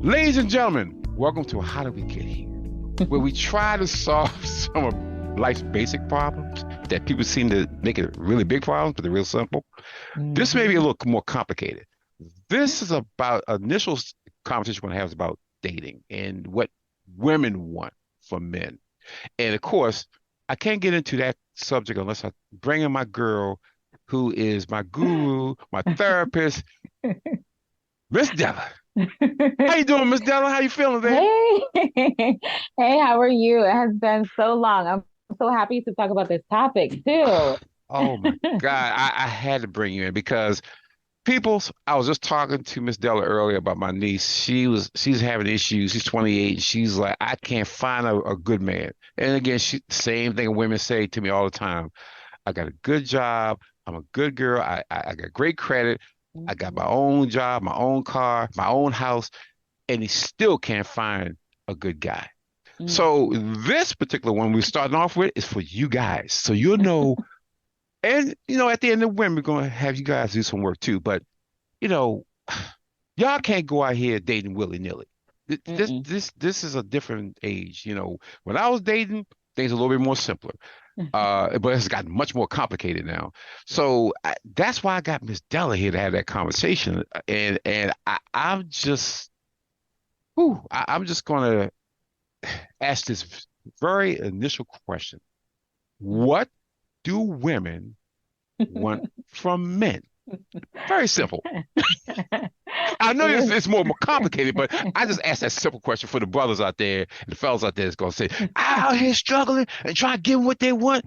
Ladies and gentlemen, welcome to How Did We Get Here, where we try to solve some of life's basic problems that people seem to make it really big problems, but they're real simple. This may be a Mhm. little more complicated. This is about initial conversation we're going to have is about dating and what women want from men. And of course, I can't get into that subject unless I bring in my girl, who is my guru, my therapist, Miss Della. How you doing, Miss Della? How you feeling there? Hey, hey, how are you? It has been so long. I'm so happy to talk about this topic too. Oh my God, I had to bring you in because I was just talking to Miss Della earlier about my niece. She's having issues. She's 28 and she's like, I can't find a good man. And again, same thing women say to me all the time. I got a good job. I'm a good girl. I got great credit. I got my Mhm. own job, my own car, my own house, and he still can't find a good guy. Mm. So this particular one we're starting off with is for you guys. So you'll know. And at the end of the we're going to have you guys do some work too. But you know, y'all can't go out here dating willy-nilly. Mm-mm. This is a different age. When I was dating, things are a little bit more simpler. But it's gotten much more complicated now. So that's why I got Miss Della here to have that conversation. And I'm just gonna ask this very initial question. What do women want from men? Very simple. I know Yes. it's more complicated, but I just asked that simple question for the brothers out there and the fellas out there that's gonna say, "I out here struggling and trying to give them what they want."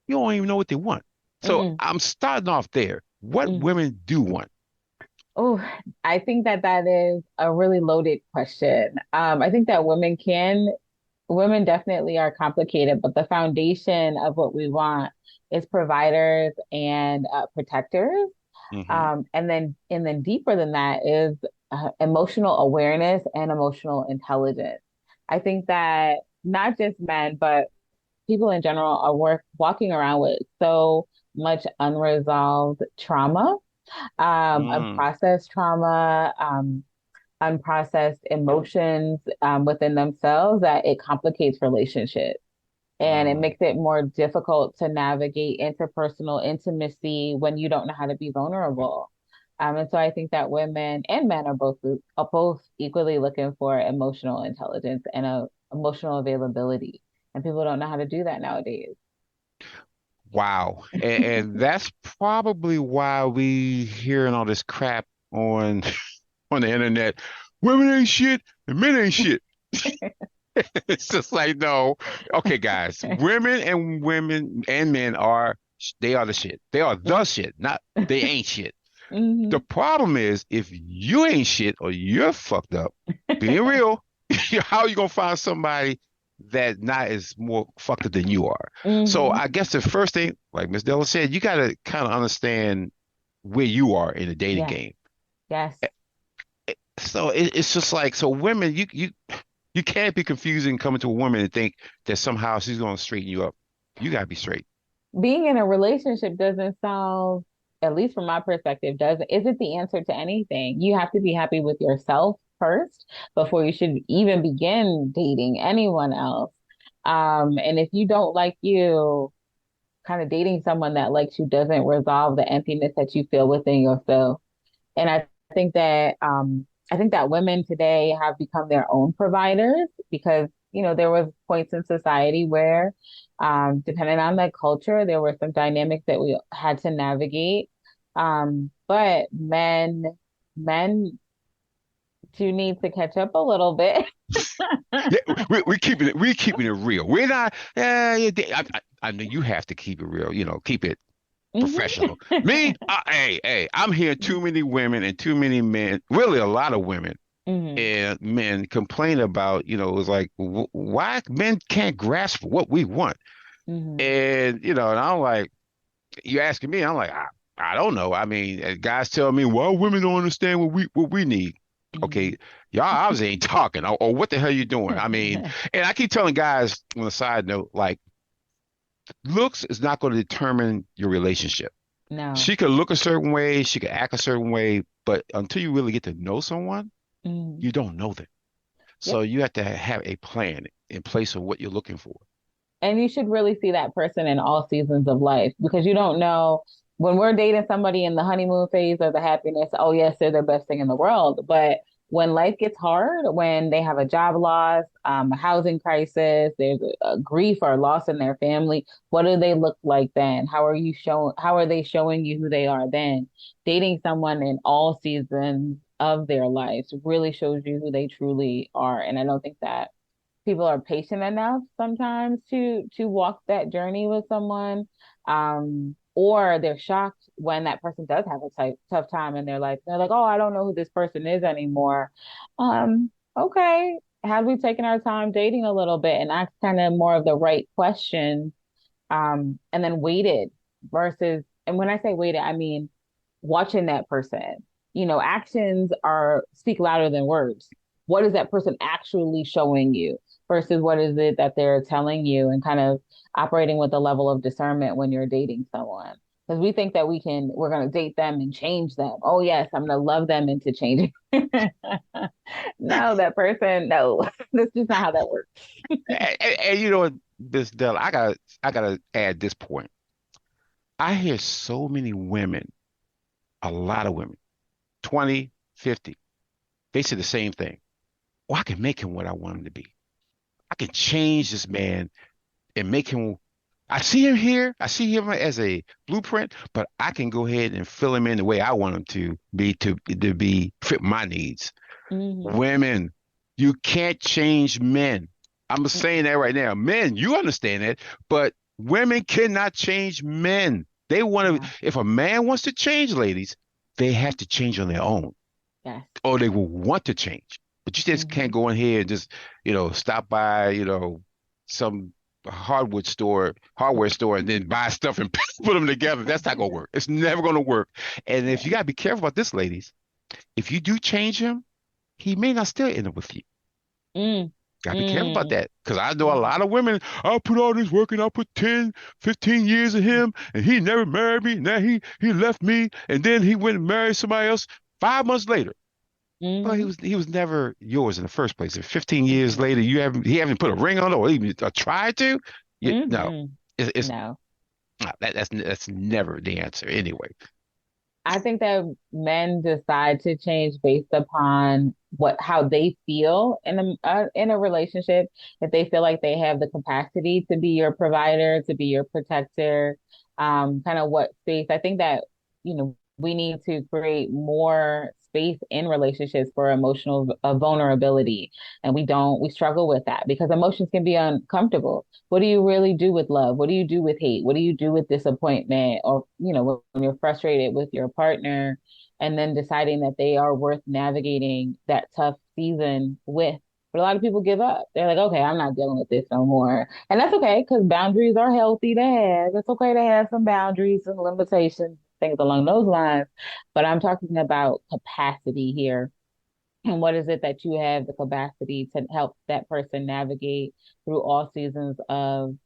You don't even know what they want. So Mm-mm. I'm starting off there. What Mm. women do want? Oh, I think that that is a really loaded question. I think that women definitely are complicated, but the foundation of what we want is providers and protectors. Hmm. And then deeper than that is emotional awareness and emotional intelligence. I think that not just men, but people in general are walking around with so much unresolved trauma, Mm. unprocessed trauma, unprocessed emotions within themselves that it complicates relationships. And it Mm. makes it more difficult to navigate interpersonal intimacy when you don't know how to be vulnerable. And so I think that women and men are both equally looking for emotional intelligence and emotional availability. And people don't know how to do that nowadays. Wow. And that's probably why we hearing all this crap on on the internet. Women ain't shit and men ain't shit. It's just like, no. Okay, guys, women and men they are the shit. They are the shit, not they ain't shit. The Hmm. problem is if you ain't shit or you're fucked up, being real, how are you gonna find somebody that not as more fucked up than you are? So Hmm. I guess the first thing, like Miss Della said, you gotta kind of understand where you are in the dating Yes, game. yes. So it's just like so women, you can't be confusing coming to a woman and think that somehow she's gonna straighten you up. You gotta be straight. Being in a relationship doesn't sound, at least from my perspective, doesn't isn't the answer to anything. You have to be happy with yourself first before you should even begin dating anyone else. And if you don't like you, kind of dating someone that likes you doesn't resolve the emptiness that you feel within yourself. And think that I think that women today have become their own providers because, there was points in society where, depending on the culture, there were some dynamics that we had to navigate. But men do need to catch up a little bit. Yeah, we keeping it real. We're not. I know you have to keep it real. Keep it Mhm. professional. Me, hey, I'm hearing too many women and too many men. Really, a lot of women Mhm. and men complain about. It's like why men can't grasp what we want. Mhm. And I'm like, you asking me? I'm like, I don't know. I mean, guys tell me, well, women don't understand what we need. Okay, Mhm. y'all obviously ain't talking, or what the hell you doing? I mean, and I keep telling guys on a side note, like, looks is not going to determine your relationship. No. She could look a certain way, she could act a certain way, but until you really get to know someone, Mm. You don't know them. So Yep. you have to have a plan in place of what you're looking for. And you should really see that person in all seasons of life because you don't know when we're dating somebody in the honeymoon phase or the happiness, oh, yes, they're the best thing in the world. But when life gets hard, when they have a job loss, a housing crisis, there's a grief or loss in their family, what do they look like then? How are they showing you who they are then? Dating someone in all seasons of their lives really shows you who they truly are. And I don't think that people are patient enough sometimes to walk that journey with someone, or they're shocked when that person does have a tough time in their life. They're like, oh, I don't know who this person is anymore. Okay, have we taken our time dating a little bit and asked kind of more of the right questions, and then waited versus, and when I say waited, I mean watching that person. Actions are speak louder than words. What is that person actually showing you versus what is it that they're telling you, and kind of operating with a level of discernment when you're dating someone. Because we think that we're going to date them and change them. Oh, yes, I'm going to love them into changing. No, that person, no, that's just not how that works. And you know what, Miss Della, I gotta add this point. I hear so many women, a lot of women, 20, 50, they say the same thing. Oh, I can make him what I want him to be. I can change this man and make him. I see him here. I see him as a blueprint, but I can go ahead and fill him in the way I want him to be fit my needs. Hmm. Women, you can't change men. I'm saying that right now. Men, you understand that, but women cannot change men. They want to, No. if a man wants to change, ladies, they have to change on their own, Yes. or they will want to change. But you just can't Hmm. go in here and just, stop by, some hardware store, and then buy stuff and put them together. That's not gonna work. It's never gonna work. And if you Yeah. gotta be careful about this, ladies, if you do change him, he may not still end up with you. Mm. Gotta be careful about Mm. that. Because I know a Mm. lot of women, I'll put all this work and I'll put 10, 15 years of him, and he never married me. Now he left me, and then he went and married somebody else 5 months later. Well, he Hmm. was he was never yours in the first place. If 15 years Hmm. later he haven't put a ring on it or even tried to, no, Hmm. it's No. that's never the answer anyway. I think that men decide to change based upon how they feel in a relationship. If they feel like they have the capacity to be your provider, to be your protector, kind of what space. I think that we need to create more space in relationships for emotional vulnerability, and we struggle with that because emotions can be uncomfortable. What do you really do with love? What do you do with hate? What do you do with disappointment? Or, when you're frustrated with your partner and then deciding that they are worth navigating that tough season with. But a lot of people give up. They're like, okay, I'm not dealing with this no more. And that's okay because boundaries are healthy to have. It's okay to have some boundaries and limitations, things along those lines. But I'm talking about capacity here, and what is it that you have the capacity to help that person navigate through all seasons of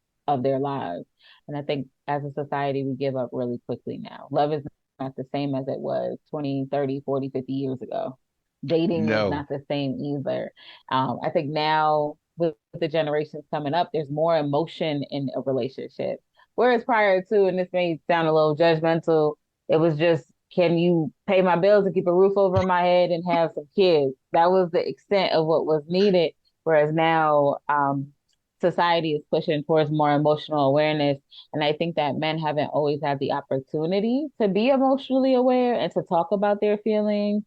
their lives? And I think as a society, we give up really quickly now. Love is not the same as it was 20, 30, 40, 50 years ago. Dating is No, not the same either. I think now with the generations coming up, there's more emotion in a relationship. Whereas prior to, and this may sound a little judgmental, it was just, can you pay my bills and keep a roof over my head and have some kids? That was the extent of what was needed. Whereas now, society is pushing towards more emotional awareness. And I think that men haven't always had the opportunity to be emotionally aware and to talk about their feelings.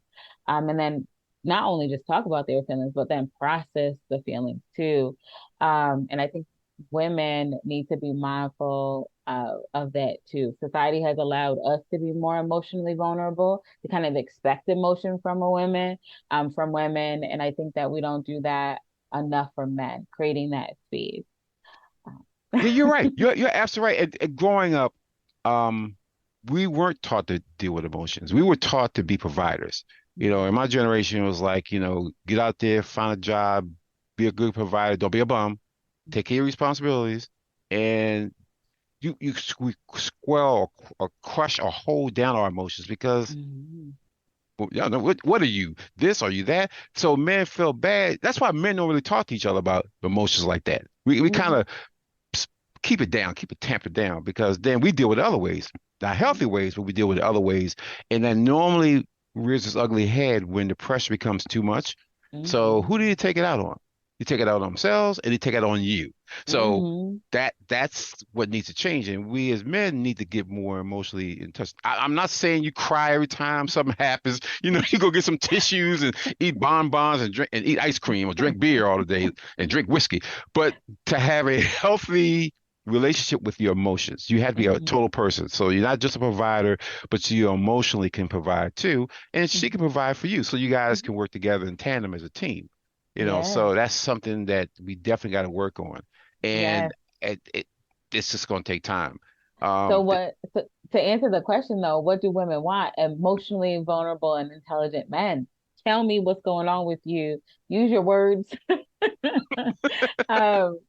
And then not only just talk about their feelings, but then process the feelings too. And I think women need to be mindful of that too. Society has allowed us to be more emotionally vulnerable, to kind of expect emotion from women, and I think that we don't do that enough for men, creating that space. yeah, you're right. You're absolutely right. And growing up, um, we weren't taught to deal with emotions. We were taught to be providers. In my generation, it was like, get out there, find a job, be a good provider, don't be a bum, take care of your responsibilities, and we squell or crush or hold down our emotions because Mhm. Well, y'all know what are you? This, are you that? So men feel bad. That's why men don't really talk to each other about emotions like that. We kind Hmm. of keep it down, keep it tampered down, because then we deal with other ways, not healthy ways, but we deal with other ways. And that normally rears its ugly head when the pressure becomes too much. So who do Hmm. you take it out on? You take it out on themselves and they take it out on you. So Hmm. that's what needs to change. And we as men need to get more emotionally in touch. I'm not saying you cry every time something happens. You know, you go get some tissues and eat bonbons and drink and eat ice cream or drink beer all the day and drink whiskey. But to have a healthy relationship with your emotions. You have to be a Hmm. total person. So you're not just a provider, but you emotionally can provide too. And she can provide for you. So you guys can work together in tandem as a team. Yes, So that's something that we definitely got to work on. And yes. it's just going to take time. So Um, th- what, to answer the question though, what do women want? Emotionally vulnerable and intelligent men. Tell me what's going on with you. Use your words. Um,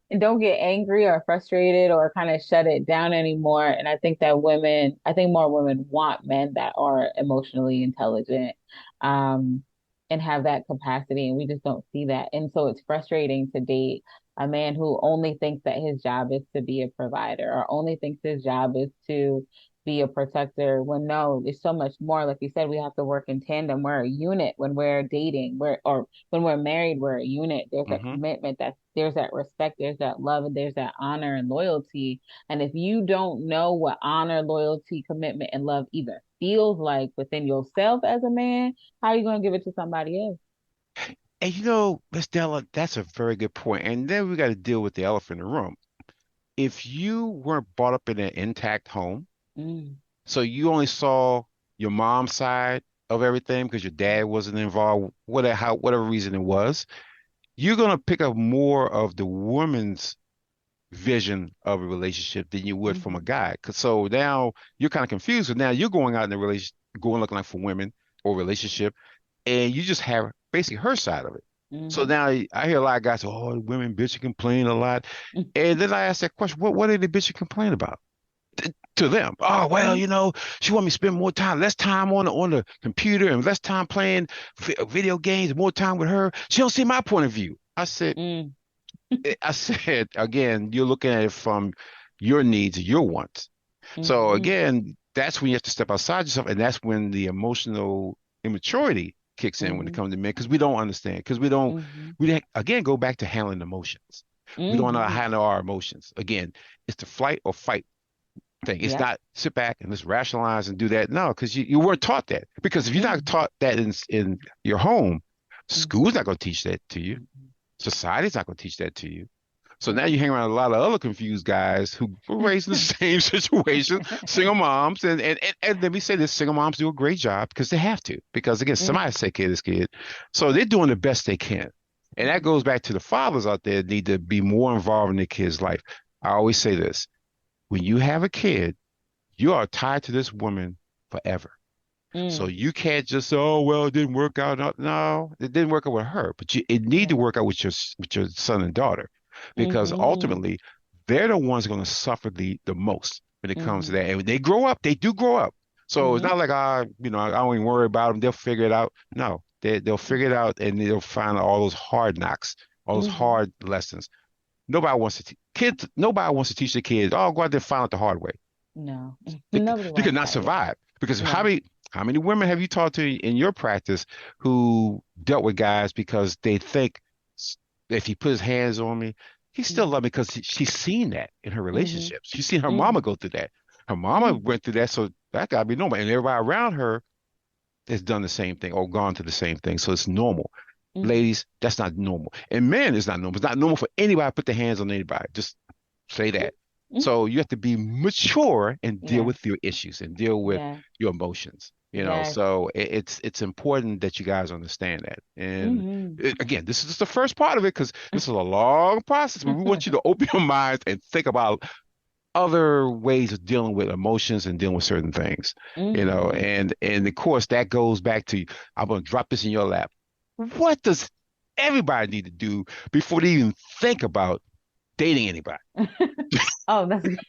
and don't get angry or frustrated or kind of shut it down anymore. And I think more women want men that are emotionally intelligent, um, and have that capacity. And we just don't see that. And so it's frustrating to date a man who only thinks that his job is to be a provider or only thinks his job is to be a protector when no, it's so much more. Like you said, we have to work in tandem. We're a unit when we're dating. Or when we're married, we're a unit. There's that mhm. commitment, there's that respect, there's that love, and there's that honor and loyalty. And if you don't know what honor, loyalty, commitment, and love even feels like within yourself as a man, how are you going to give it to somebody else? And Miss Della, that's a very good point. And then we got to deal with the elephant in the room. If you weren't brought up in an intact home, Mm, so you only saw your mom's side of everything because your dad wasn't involved, whatever reason it was, you're gonna pick up more of the woman's vision of a relationship than you would from a mm, guy. Cause so now you're kind of confused. But now you're going out in a relation, going looking like for women or relationship, and you just have basically her side of it. So mm, now I hear a lot of guys say, "Oh, women bitch and complain a lot," mm, and then I ask that question, "What did the bitch complain about?" To them. Oh, well, mm, she want me to spend more time, less time on the computer and less time playing video games, more time with her. She don't see my point of view. mm, I said again, you're looking at it from your needs, your wants. So mm, again, that's when you have to step outside yourself, and that's when the emotional immaturity kicks in when it mm, comes to men, because we don't understand, because mm, again go back to handling emotions. We don't know how to mm. handle our emotions. Again, it's the flight or fight thing. It's Yep. not sit back and let's rationalize and do that. No, because you weren't taught that. Because if you're not Mm, taught that in your home, mm, school's not going to teach that to you. mm, Society's not going to teach that to you. So now you mm. hang around a lot of other confused guys who were raised in the same situation, single moms, and let me say this: single moms do a great job because they have to. Because again, somebody Mm, say kid is kid, so they're doing the best they can, and that mm, goes back to the fathers out there need to be more involved in their kids' life. I always say this: when you have a kid, you are tied to this woman forever. So mm. you can't just say, oh well, it didn't work out. No, no, it didn't work out with her, but it need to Yeah. work out with your son and daughter, because Mm-hmm. ultimately they're the ones going to suffer the most when it comes to that. Mm-hmm. And when they grow up, they do grow up. So it's Mm-hmm. not like I don't even worry about them. They'll figure it out. No, they'll figure it out and they'll find all those hard knocks, all those Mm-hmm. hard lessons. Nobody wants to kids. Nobody wants to teach their kids. Oh, go out there and find out the hard way. No, They, nobody they could wants not that. Yeah. survive because No. how many women have you talked to in your practice who dealt with guys because they think if he put his hands on me, he still Mm-hmm. loved me because she's seen that in her Mm-hmm. relationships. She's seen her mama Mm-hmm. go through that. Her mama went through that, so that gotta be normal. And everybody around her has done the same thing or gone through the same thing, so it's normal. Mm-hmm. Ladies, that's not normal. And men, it's not normal. It's not normal for anybody to put their hands on anybody. Just say that. Mm-hmm. So you have to be mature and deal Yeah. with your issues and deal with Yeah. your emotions. Yes. So it's important that you guys understand that. And Mm-hmm. again, this is just the first part of it because this is a long process, but we want you to open your minds and think about other ways of dealing with emotions and dealing with certain things. Mm-hmm. And of course that goes back to I'm gonna drop this in your lap. What does everybody need to do before they even think about dating anybody? Oh, that's good.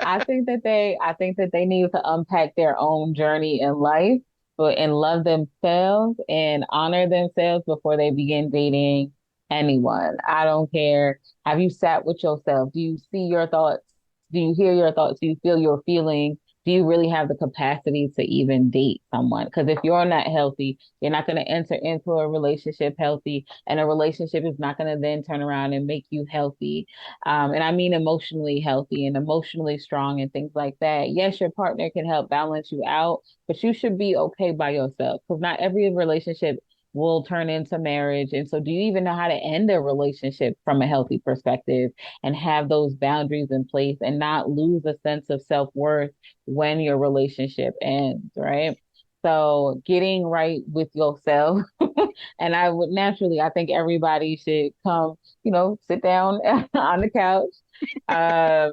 I think that they need to unpack their own journey in life but and love themselves and honor themselves before they begin dating anyone. I don't care. Have you sat with yourself? Do you see your thoughts? Do you hear your thoughts? Do you feel your feelings? Do you really have the capacity to even date someone? Because if you're not healthy, you're not going to enter into a relationship healthy, and a relationship is not going to then turn around and make you healthy. And I mean emotionally healthy and emotionally strong and things like that. Yes, your partner can help balance you out, but you should be okay by yourself because not every relationship will turn into marriage. And so, do you even know how to end a relationship from a healthy perspective and have those boundaries in place and not lose a sense of self-worth when your relationship ends, right? So, getting right with yourself. And I would naturally, I think everybody should come, sit down on the couch, uh,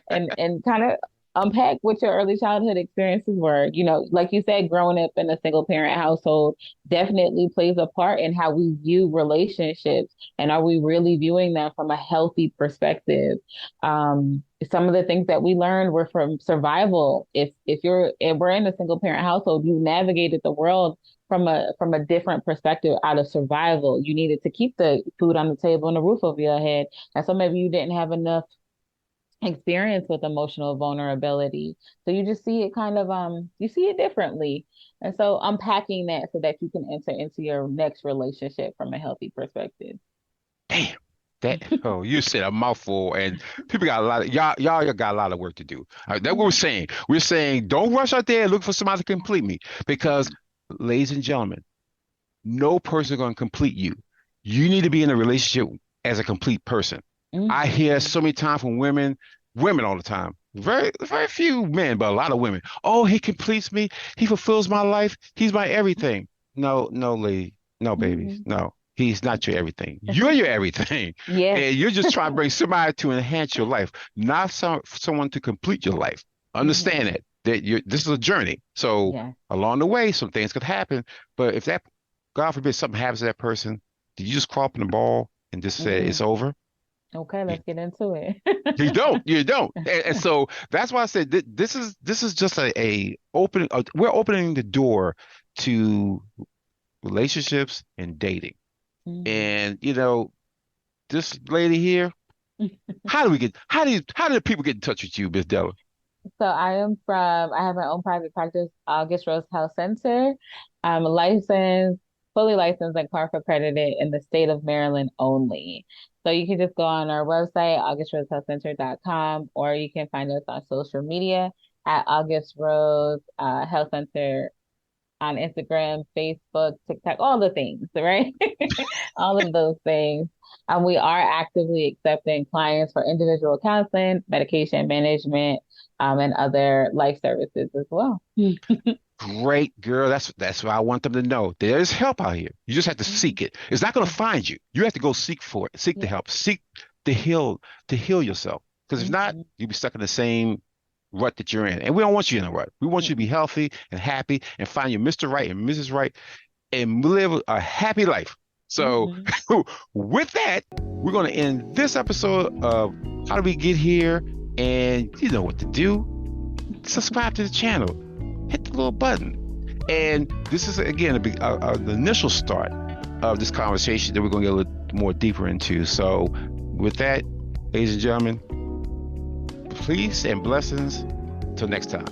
and kind of unpack what your early childhood experiences were. Like you said, growing up in a single parent household definitely plays a part in how we view relationships. And are we really viewing them from a healthy perspective? Some of the things that we learned were from survival. If we're in a single parent household, you navigated the world from a different perspective out of survival. You needed to keep the food on the table and the roof over your head. And so maybe you didn't have enough experience with emotional vulnerability. So you just see it you see it differently. And so unpacking that so that you can enter into your next relationship from a healthy perspective. Damn. You said a mouthful, and people got a lot of y'all got a lot of work to do. That's what we're saying. We're saying don't rush out there and look for somebody to complete me because, ladies and gentlemen, no person is going to complete you. You need to be in a relationship as a complete person. I hear Mm-hmm. so many times from women all the time. Very, very few men, but a lot of women. Oh, he completes me. He fulfills my life. He's my everything. No, no, lady. No, baby. Mm-hmm. No, he's not your everything. You're your everything. Yes. And you're just trying to bring somebody to enhance your life, not someone to complete your life. Understand Mm-hmm. that this is a journey. So Yes. along the way, some things could happen. But if that, God forbid, something happens to that person, did you just crawl up in the ball and just say it's Mm. over? Okay, You, let's get into it. you don't. And so that's why I said this is just a opening. We're opening the door to relationships and dating. Mhm. And this lady here, how do the people get in touch with you, Miss Della? So I have my own private practice, August Rose Health Center. I'm licensed, fully licensed and CARF accredited in the state of Maryland only. So you can just go on our website, augustrosehealthcenter.com, or you can find us on social media at August Rose Health Center on Instagram, Facebook, TikTok, all the things, right? All of those things. And we are actively accepting clients for individual counseling, medication management, and other life services as well. Great girl. That's what I want them to know. There's help out here. You just have to seek Mhm. it. It's not going to find you. You have to go seek for it. Seek the Yeah. help. Seek to heal yourself. Because if not, Mhm. you'll be stuck in the same rut that you're in. And we don't want you in a rut. We want you to be Mhm. healthy and happy and find your Mr. Right and Mrs. Right and live a happy life. So Mhm. with that, we're going to end this episode of How Do We Get Here? And you know what to do. Subscribe to the channel. Hit the little button. And this is, again, the initial start of this conversation that we're going to get a little more deeper into. So with that, ladies and gentlemen, peace and blessings. Till next time.